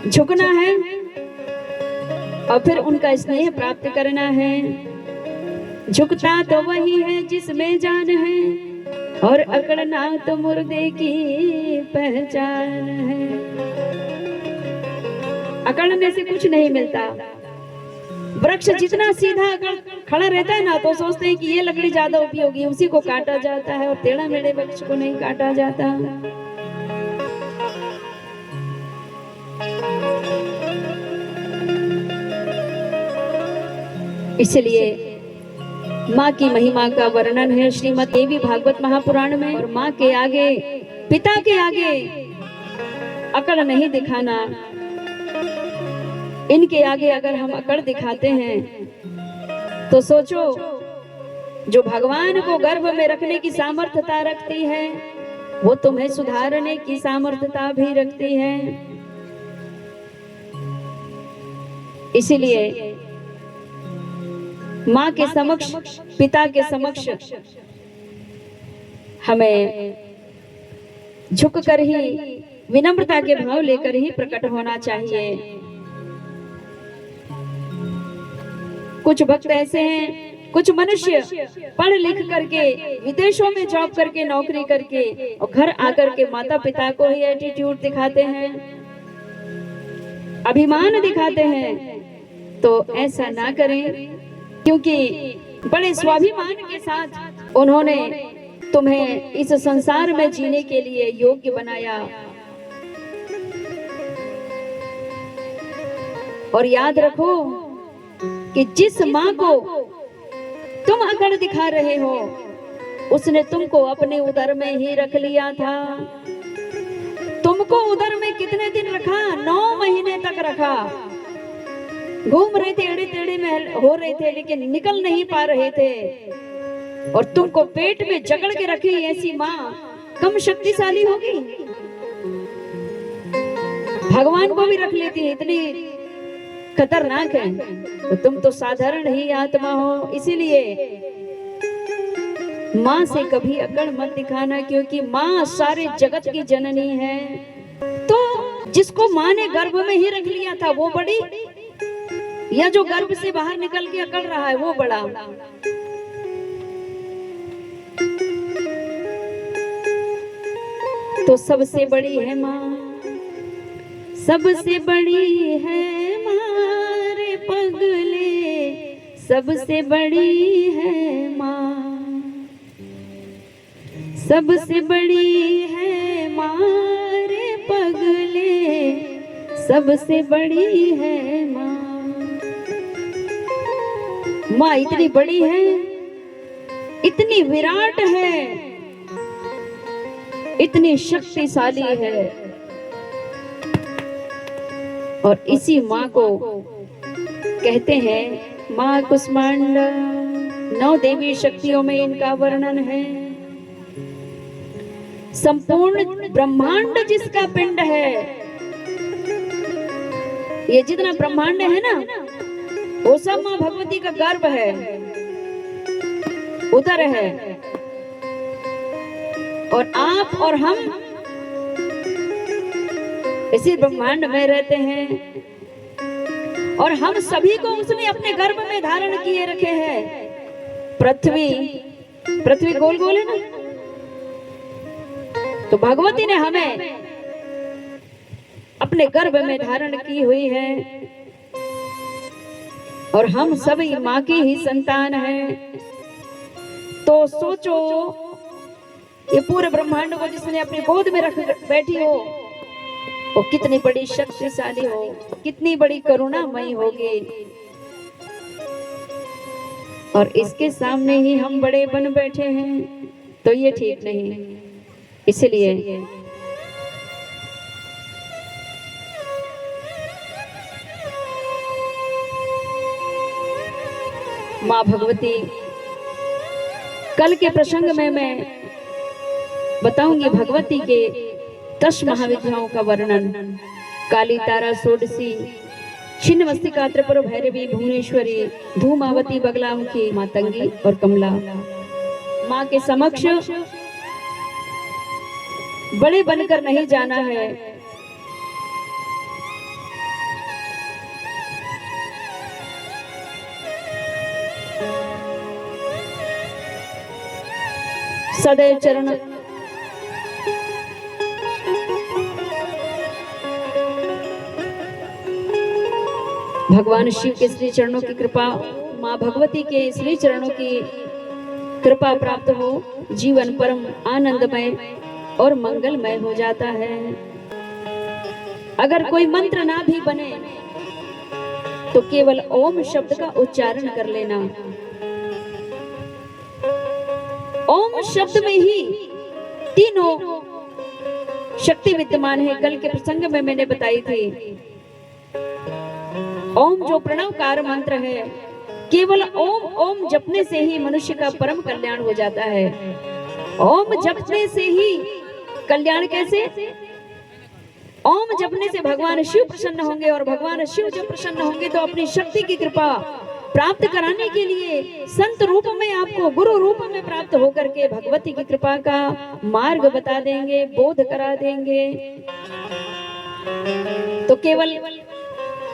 झुकना है और फिर उनका स्नेह प्राप्त करना है। झुकता तो वही है जिसमें जान है, और अकड़ना तो मुर्दे की पहचान है। अकड़ने से कुछ नहीं मिलता। वृक्ष जितना सीधा खड़ा रहता है ना, तो सोचते हैं कि ये लकड़ी ज्यादा उपयोगी, उसी को काटा जाता है, और टेढ़ा मेढ़े वृक्ष को नहीं काटा जाता। इसलिए माँ की महिमा का वर्णन है श्रीमद् देवी भागवत महापुराण में। और माँ के आगे, पिता के आगे अकड़ नहीं दिखाना। इनके आगे अगर हम अकड़ दिखाते हैं तो सोचो, जो भगवान को गर्भ में रखने की सामर्थ्यता रखती है, वो तुम्हें सुधारने की सामर्थ्यता भी रखती है। इसीलिए माँ के समक्ष, पिता के समक्ष हमें झुककर ही, विनम्रता के भाव लेकर ही प्रकट होना चाहिए। कुछ भक्त ऐसे हैं, कुछ मनुष्य पढ़ लिख करके, विदेशों में जॉब करके, नौकरी करके, और घर आकर के माता पिता को ही एटीट्यूड दिखाते हैं, अभिमान दिखाते हैं। तो ऐसा ना करें, क्योंकि बड़े स्वाभिमान के साथ उन्होंने तुम्हें इस संसार में जीने के लिए योग्य बनाया। और याद रखो कि जिस माँ को तुम अकड़ दिखा रहे हो, उसने तुमको अपने उदर में ही रख लिया था। तुमको उदर में कितने दिन रखा? 9 महीने तक रखा। घूम रहे थे, एड़े टेढ़े में हो रहे थे, लेकिन निकल नहीं पा रहे थे। और तुमको पेट में जकड़ के रखी ऐसी माँ कम शक्तिशाली होगी? भगवान को भी रख लेती है, इतनी खतरनाक है। तो तुम तो साधारण ही आत्मा हो। इसीलिए माँ से कभी अकड़ मत दिखाना, क्योंकि माँ सारे जगत की जननी है। तो जिसको माँ ने गर्भ में ही रख लिया था वो बड़ी, या जो गर्भ से बाहर निकल के अकड़ रहा है वो बड़ा? तो सबसे बड़ी है माँ, सबसे बड़ी है मारे पगले, सबसे बड़ी है माँ, सबसे बड़ी है मारे पगले, सबसे बड़ी है माँ। माँ इतनी बड़ी है, इतनी विराट है, इतनी शक्तिशाली है। और इसी माँ को कहते हैं माँ कुष्मांडा। 9 देवी शक्तियों में इनका वर्णन है। संपूर्ण ब्रह्मांड जिसका पिंड है, ये जितना ब्रह्मांड है ना, वो सब माँ भगवती का गर्भ है, उदर है। और आप और हम इसी ब्रह्मांड में रहते हैं, और हम सभी को उसने अपने गर्भ में धारण किए रखे हैं। पृथ्वी गोल गोल है ना, तो भगवती ने हमें अपने गर्भ में धारण की हुई है, और हम सभी माँ की ही संतान हैं। तो सोचो, ये पूरे ब्रह्मांड को जिसने अपनी गोद में रख बैठी हो, वो कितनी बड़ी शक्तिशाली हो, कितनी बड़ी करुणामयी होगी। और इसके सामने ही हम बड़े बन बैठे हैं, तो ये ठीक नहीं। इसलिए माँ भगवती, कल के प्रसंग में मैं बताऊंगी भगवती के 10 महाविद्याओं का वर्णन। काली, तारा, षोडशी, छिन्नमस्तिका, त्रिपुर भैरवी, भुवनेश्वरी, धूमावती, बगलामुखी, मातंगी और कमला। माँ के समक्ष बड़े बनकर नहीं जाना है, सदैव चरण भगवान शिव के श्री चरणों की कृपा, माँ भगवती के श्री चरणों की कृपा प्राप्त हो, जीवन परम आनंदमय और मंगलमय हो जाता है। अगर कोई मंत्र ना भी बने तो केवल ओम शब्द का उच्चारण कर लेना। ओम शब्द में ही तीनों शक्ति विद्यमान है। कल के प्रसंग में मैंने बताई थी, ओम जो प्रणवकार मंत्र है, केवल ओम ओम जपने से ही मनुष्य का परम कल्याण हो जाता है। ओम जपने से ही कल्याण कैसे? ओम जपने से भगवान शिव प्रसन्न होंगे, और भगवान शिव जब प्रसन्न होंगे तो अपनी शक्ति की कृपा प्राप्त कराने के लिए संत रूप में, आपको गुरु रूप में प्राप्त होकर के भगवती की कृपा का मार्ग बता देंगे, बोध करा देंगे। तो केवल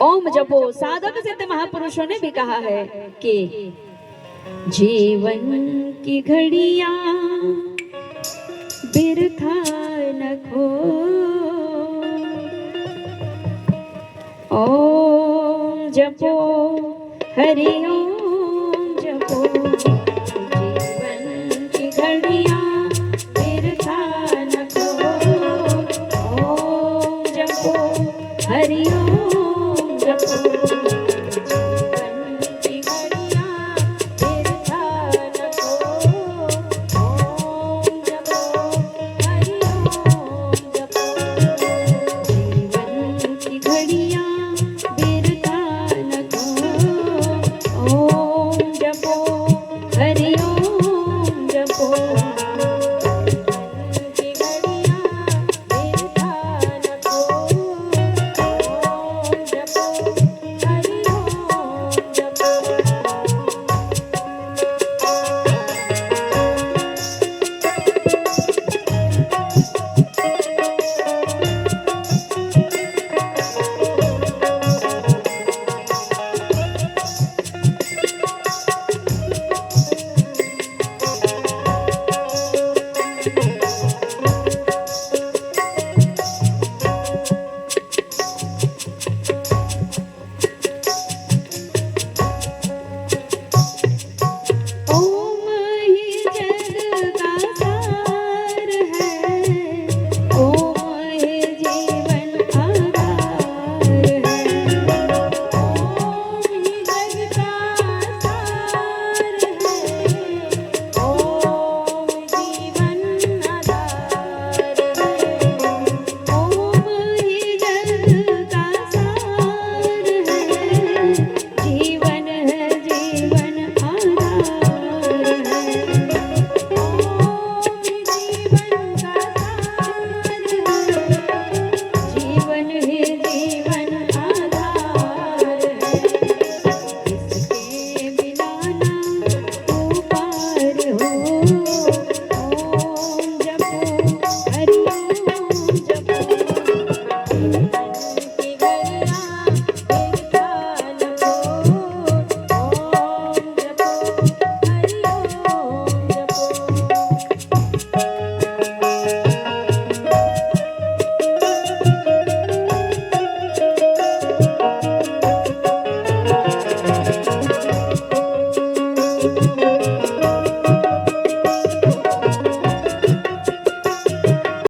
ओम जपो। साधक सिद्ध महापुरुषों ने भी कहा है कि जीवन की घड़ियां बिरथा न खो, ओम जपो हरि ओम जपो, जीवन की घड़ियां बिरथा न खो, ओम जपो हरि ओम जपो, जीवन की घड़ियां बिरथा न खो, ओम जपो हरि ओम जपो, जीवन की घड़ियां